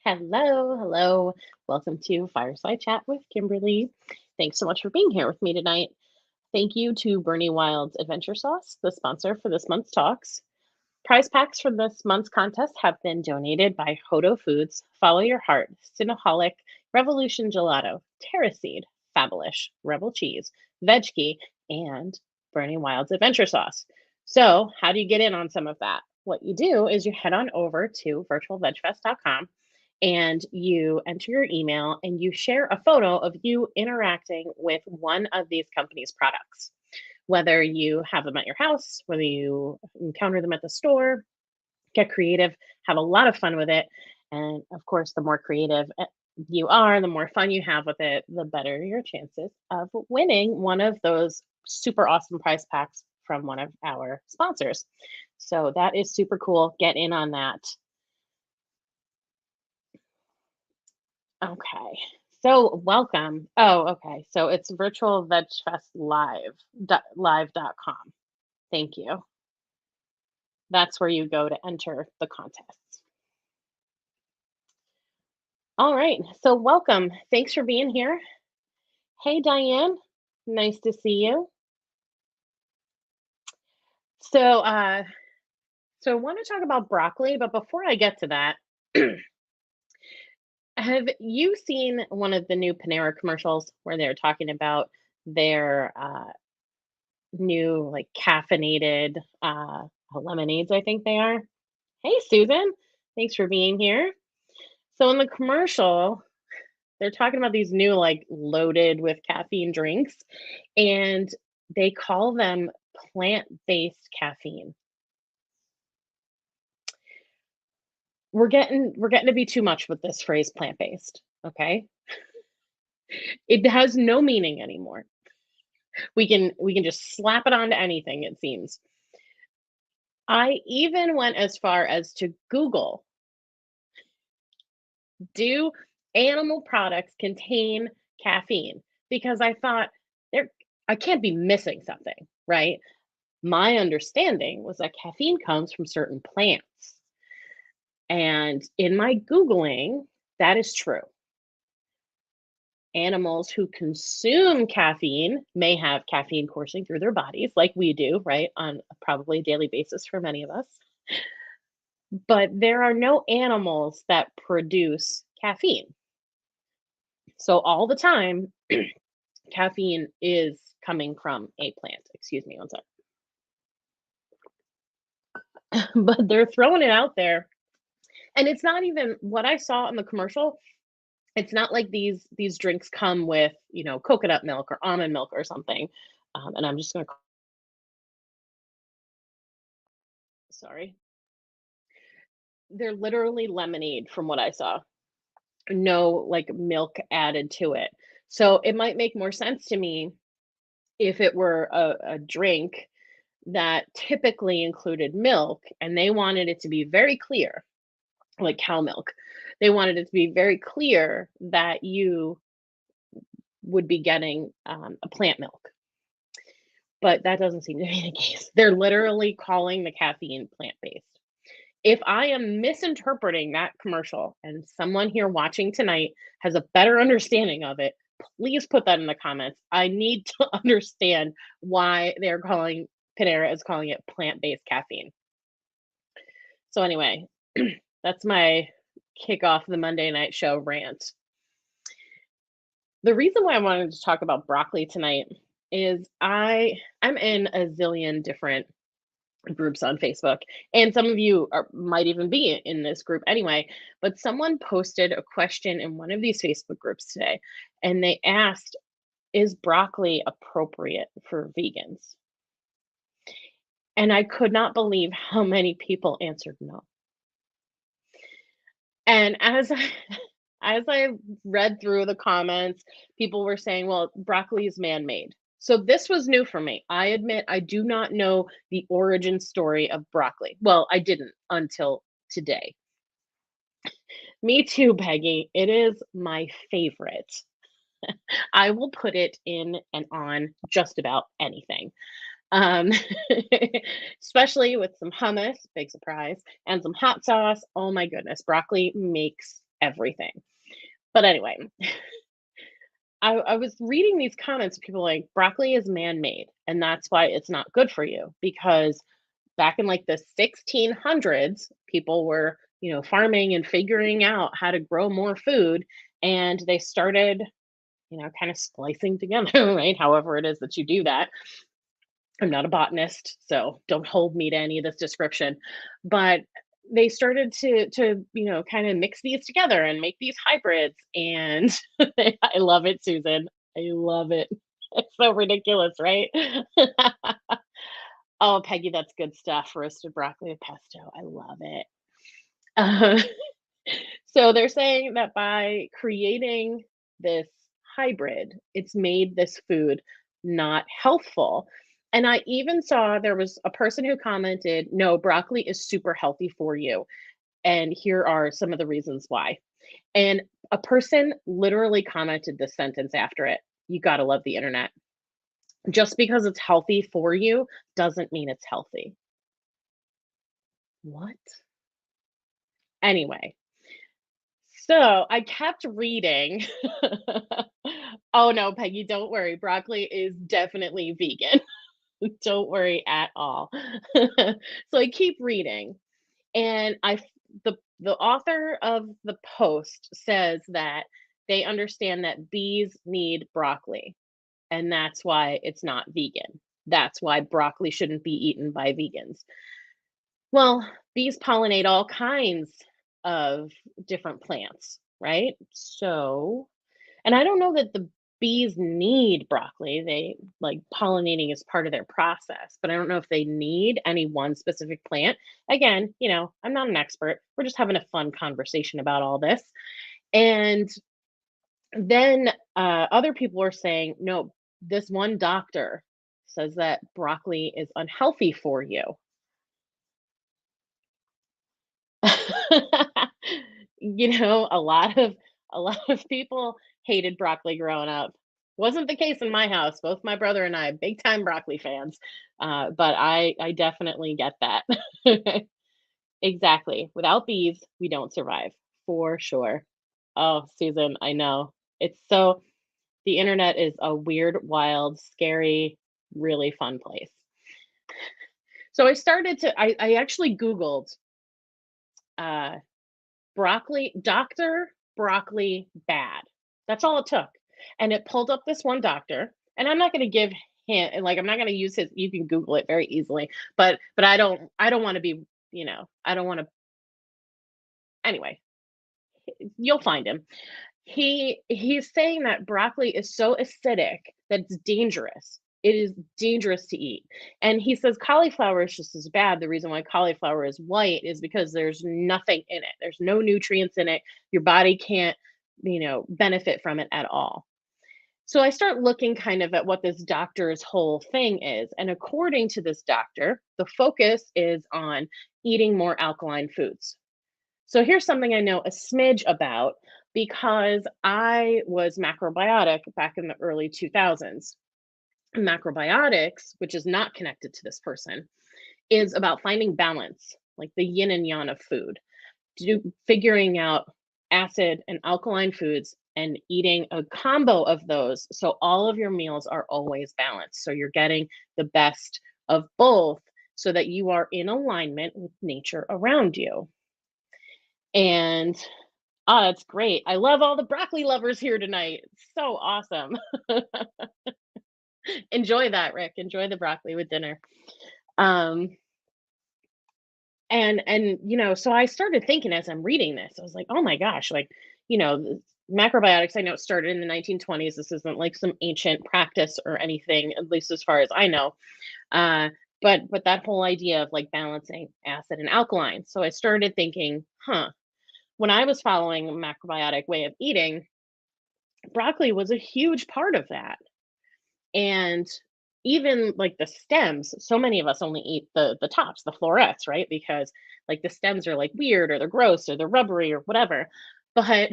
Hello, hello. Welcome to Fireside Chat with Kimberly. Thanks so much for being here with me tonight. Thank you to Bernie Wild's Adventure Sauce, the sponsor for this month's talks. Prize packs for this month's contest have been donated by Hodo Foods, Follow Your Heart, Cinnaholic, Revolution Gelato, Terraseed, Fabulous, Rebel Cheese, Veggie, and Bernie Wild's Adventure Sauce. So, how do you get in on some of that? What you do is you head on over to virtualvegfest.com and you enter your email and you share a photo of you interacting with one of these companies' products. Whether you have them at your house, whether you encounter them at the store, get creative, have a lot of fun with it. And of course, the more creative you are, the more fun you have with it, the better your chances of winning one of those super awesome prize packs from one of our sponsors. So that is super cool. Get in on that. Okay. So welcome. Oh, okay. So it's virtualvegfestlive.com. Thank you. That's where you go to enter the contest. All right. So welcome. Thanks for being here. Hey, Diane. Nice to see you. So, I want to talk about broccoli, but before I get to that, have you seen one of the new Panera commercials where they're talking about their new like caffeinated lemonades, I think they are? Hey, Susan. Thanks for being here. So in the commercial, they're talking about these new like loaded with caffeine drinks and they call them plant-based caffeine. We're getting to be too much with this phrase plant-based, okay? It has no meaning anymore. We can just slap it onto anything, it seems. I even went as far as to Google, do animal products contain caffeine? Because I thought there I can't be missing something, right? My understanding was that caffeine comes from certain plants. And in my Googling, that is true. Animals who consume caffeine may have caffeine coursing through their bodies, like we do, right? On probably a daily basis for many of us. But there are no animals that produce caffeine. So all the time, caffeine is coming from a plant. Excuse me one sec. But they're throwing it out there. And it's not even what I saw in the commercial. It's not like these drinks come with, coconut milk or almond milk or something. And I'm just gonna sorry. They're literally lemonade from what I saw. No like milk added to it. So it might make more sense to me if it were a drink that typically included milk and they wanted it to be very clear, like cow milk. They wanted it to be very clear that you would be getting a plant milk. But that doesn't seem to be the case. They're literally calling the caffeine plant-based. If I am misinterpreting that commercial and someone here watching tonight has a better understanding of it, please put that in the comments. I need to understand why they're calling Panera is calling it plant-based caffeine. So anyway, that's my kick off the Monday night show rant. The reason why I wanted to talk about broccoli tonight is I'm in a zillion different groups on Facebook, and some of you might even be in this group anyway. But someone posted a question in one of these Facebook groups today, and they asked, "Is broccoli appropriate for vegans?" And I could not believe how many people answered no. And as I read through the comments, people were saying, well, broccoli is man-made. So this was new for me. I admit I do not know the origin story of broccoli. Well, I didn't until today. Me too, Peggy. It is my favorite. I will put it in and on just about anything. Um, especially with some hummus, big surprise, and some hot sauce. Oh my goodness, broccoli makes everything. But anyway, I was reading these comments, people like broccoli is man-made, and that's why it's not good for you because back in like the 1600s, people were, farming and figuring out how to grow more food, and they started, kind of splicing together, right? However it is that you do that. I'm not a botanist, so don't hold me to any of this description. But they started to kind of mix these together and make these hybrids, and I love it, Susan. I love it. It's so ridiculous, right? Oh, Peggy, that's good stuff. Roasted broccoli and pesto. I love it. Uh, so they're saying that by creating this hybrid, it's made this food not healthful. And I even saw there was a person who commented, no, broccoli is super healthy for you. And here are some of the reasons why. And a person literally commented this sentence after it. You got to love the internet. Just because it's healthy for you doesn't mean it's healthy. What? Anyway, so I kept reading. Oh no, Peggy, don't worry. Broccoli is definitely vegan. Don't worry at all. So I keep reading, and the author of the post says that they understand that bees need broccoli, and that's why it's not vegan. That's why broccoli shouldn't be eaten by vegans. Well, bees pollinate all kinds of different plants, right? So, and I don't know that the bees need broccoli. They like pollinating is part of their process, but I don't know if they need any one specific plant. Again, I'm not an expert. We're just having a fun conversation about all this. And then other people are saying, no, this one doctor says that broccoli is unhealthy for you. A lot of people hated broccoli growing up. Wasn't the case in my house. Both my brother and I, big time broccoli fans. But I definitely get that. Exactly. Without bees, we don't survive for sure. Oh, Susan, I know. The internet is a weird, wild, scary, really fun place. So I actually Googled uh, Dr. Broccoli bad. That's all it took. And it pulled up this one doctor, and I'm not going to give him, like, I'm not going to use his, you can Google it very easily, but I don't want to be, I don't want to, anyway, you'll find him. He's saying that broccoli is so acidic that it's dangerous. It is dangerous to eat. And he says cauliflower is just as bad. The reason why cauliflower is white is because there's nothing in it. There's no nutrients in it. Your body can't, benefit from it at all. So I start looking kind of at what this doctor's whole thing is. And according to this doctor, the focus is on eating more alkaline foods. So here's something I know a smidge about because I was macrobiotic back in the early 2000s. Macrobiotics, which is not connected to this person, is about finding balance, like the yin and yang of food, figuring out acid and alkaline foods and eating a combo of those so all of your meals are always balanced. So you're getting the best of both so that you are in alignment with nature around you. And that's great. I love all the broccoli lovers here tonight. It's so awesome. Enjoy that, Rick. Enjoy the broccoli with dinner. Um, and so I started thinking as I'm reading this, I was like, oh my gosh, like, macrobiotics, I know it started in the 1920s. This isn't like some ancient practice or anything, at least as far as I know. But that whole idea of like balancing acid and alkaline. So I started thinking, when I was following a macrobiotic way of eating, broccoli was a huge part of that. And even like the stems, so many of us only eat the tops, the florets, right? Because like the stems are like weird or they're gross or they're rubbery or whatever. But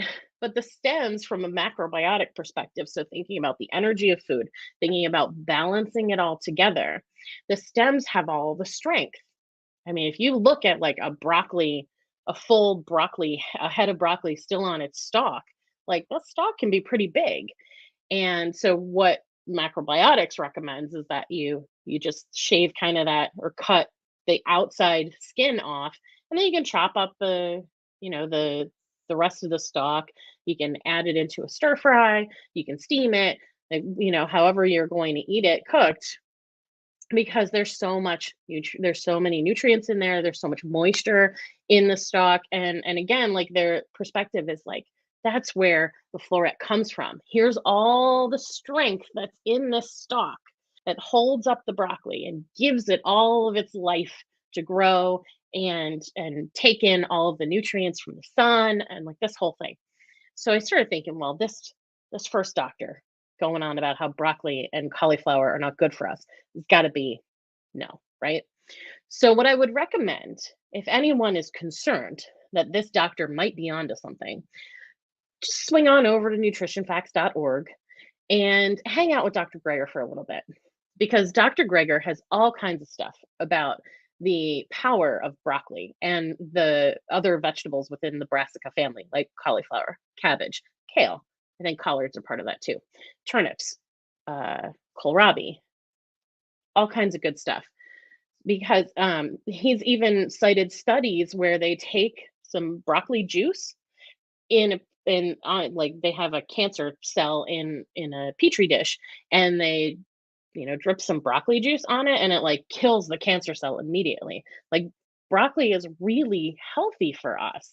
the stems from a macrobiotic perspective, so thinking about the energy of food, thinking about balancing it all together, the stems have all the strength. I mean, if you look at like a broccoli a full broccoli, a head of broccoli still on its stalk, like that stalk can be pretty big. And so what macrobiotics recommends is that you just shave kind of that or cut the outside skin off, and then you can chop up the rest of the stalk. You can add it into a stir fry, you can steam it, like, however you're going to eat it cooked, because there's so many nutrients in there, there's so much moisture in the stalk, and again, like, their perspective is like, that's where the floret comes from. Here's all the strength that's in this stalk that holds up the broccoli and gives it all of its life to grow and take in all of the nutrients from the sun and like this whole thing. So I started thinking, well, this first doctor going on about how broccoli and cauliflower are not good for us, it's got to be no, right? So what I would recommend, if anyone is concerned that this doctor might be onto something, just swing on over to nutritionfacts.org and hang out with Dr. Greger for a little bit, because Dr. Greger has all kinds of stuff about the power of broccoli and the other vegetables within the brassica family, like cauliflower, cabbage, kale. I think collards are part of that too. Turnips, kohlrabi, all kinds of good stuff. Because he's even cited studies where they take some broccoli juice in like they have a cancer cell in a petri dish, and they drip some broccoli juice on it, and it like kills the cancer cell immediately. Like, broccoli is really healthy for us.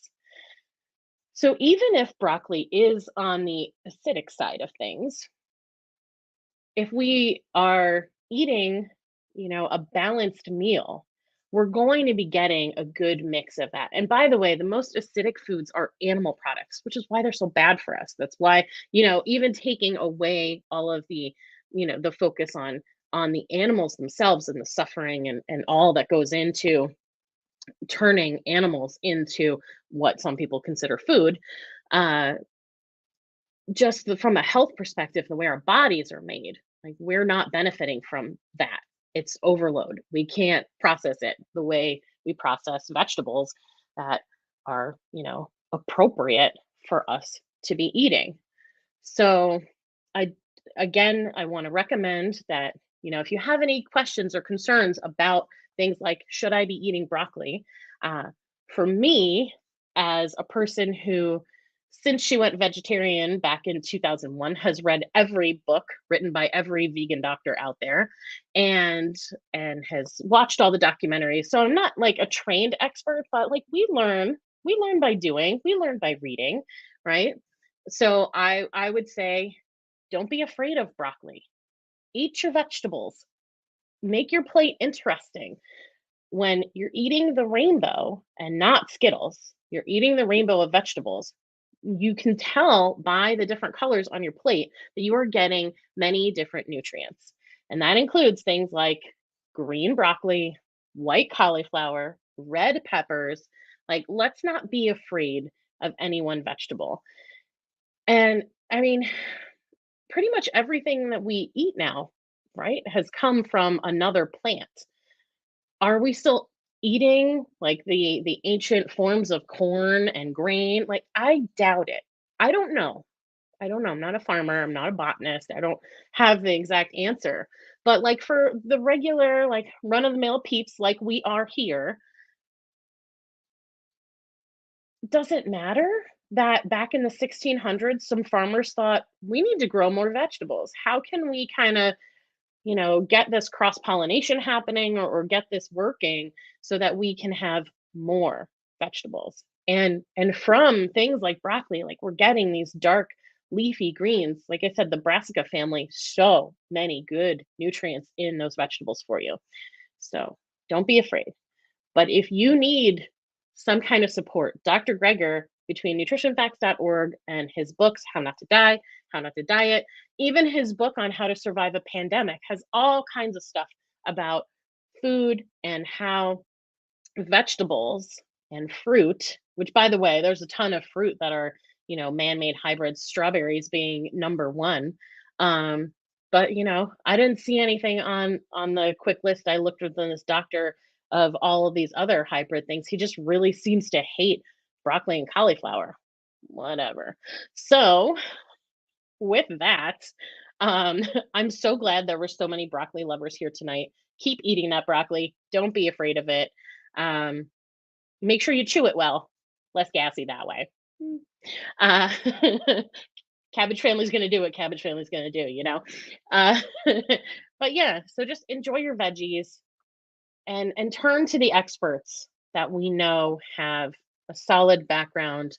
So even if broccoli is on the acidic side of things, if we are eating, a balanced meal, we're going to be getting a good mix of that. And by the way, the most acidic foods are animal products, which is why they're so bad for us. That's why, even taking away all of the focus on the animals themselves and the suffering and all that goes into turning animals into what some people consider food, uh, from a health perspective, the way our bodies are made, like, we're not benefiting from that. It's overload. We can't process it the way we process vegetables that are, appropriate for us to be eating. So I I want to recommend that, if you have any questions or concerns about things like should I be eating broccoli? Uh, for me, as a person who, since she went vegetarian back in 2001, has read every book written by every vegan doctor out there, and has watched all the documentaries. So I'm not like a trained expert, but like we learn by doing, we learn by reading, right? So I would say, don't be afraid of broccoli. Eat your vegetables. Make your plate interesting. When you're eating the rainbow and not Skittles, you're eating the rainbow of vegetables. You can tell by the different colors on your plate that you are getting many different nutrients. And that includes things like green broccoli, white cauliflower, red peppers. Like, let's not be afraid of any one vegetable. And I mean, pretty much everything that we eat now, right, has come from another plant. Are we still eating like the ancient forms of corn and grain? Like, I doubt it. I don't know. I don't know. I'm not a farmer. I'm not a botanist. I don't have the exact answer. But like, for the regular, like, run of the mill peeps like we are here, does it matter that back in the 1600s, some farmers thought we need to grow more vegetables? How can we kind of, get this cross pollination happening, or get this working so that we can have more vegetables? And from things like broccoli, like, we're getting these dark leafy greens. Like I said, the brassica family, so many good nutrients in those vegetables for you. So don't be afraid. But if you need some kind of support, Dr. Greger, between nutritionfacts.org and his books, How Not to Die, How Not to Diet, even his book on how to survive a pandemic, has all kinds of stuff about food and how vegetables and fruit, which, by the way, there's a ton of fruit that are, man-made hybrids, strawberries being number one. But I didn't see anything on the quick list I looked within this doctor of all of these other hybrid things. He just really seems to hate broccoli and cauliflower. Whatever. So, with that, um, I'm so glad there were so many broccoli lovers here tonight. Keep eating that broccoli. Don't be afraid of it. Um, Make sure you chew it well. Less gassy that way. Uh, Cabbage family's gonna do what cabbage family's gonna do, you know? Uh, but yeah, so just enjoy your veggies and turn to the experts that we know have a solid background.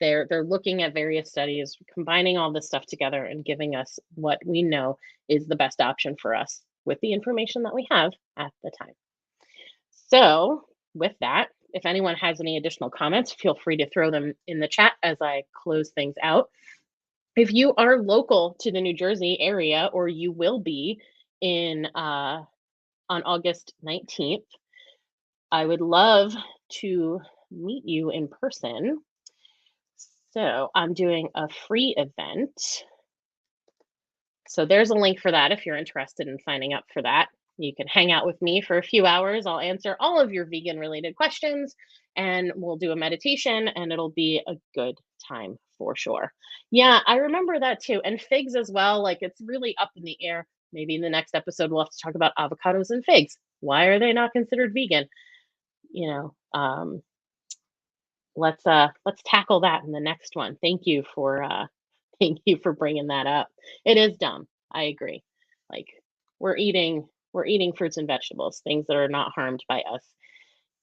They're looking at various studies, combining all this stuff together and giving us what we know is the best option for us with the information that we have at the time. So, with that, if anyone has any additional comments, feel free to throw them in the chat as I close things out. If you are local to the New Jersey area, or you will be in on August 19th, I would love to meet you in person. So I'm doing a free event. So there's a link for that if you're interested in signing up for that. You can hang out with me for a few hours. I'll answer all of your vegan related questions and we'll do a meditation and it'll be a good time for sure. Yeah, I remember that too. And figs as well. Like it's really up in the air. Maybe in the next episode, we'll have to talk about avocados and figs. Why are they not considered vegan? You know, let's tackle that in the next one. Thank you for thank you for bringing that up. It is dumb. I agree. Like we're eating fruits and vegetables, things that are not harmed by us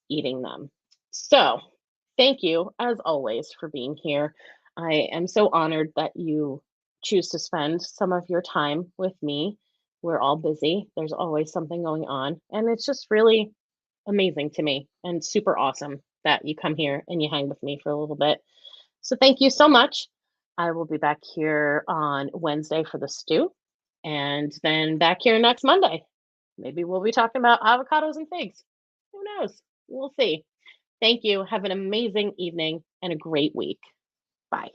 eating them. So, thank you as always for being here. I am so honored that you choose to spend some of your time with me. We're all busy. There's always something going on, and it's just really amazing to me and super awesome that you come here and you hang with me for a little bit. So thank you so much. I will be back here on Wednesday for the stew and then back here next Monday. Maybe we'll be talking about avocados and figs. Who knows? We'll see. Thank you. Have an amazing evening and a great week. Bye.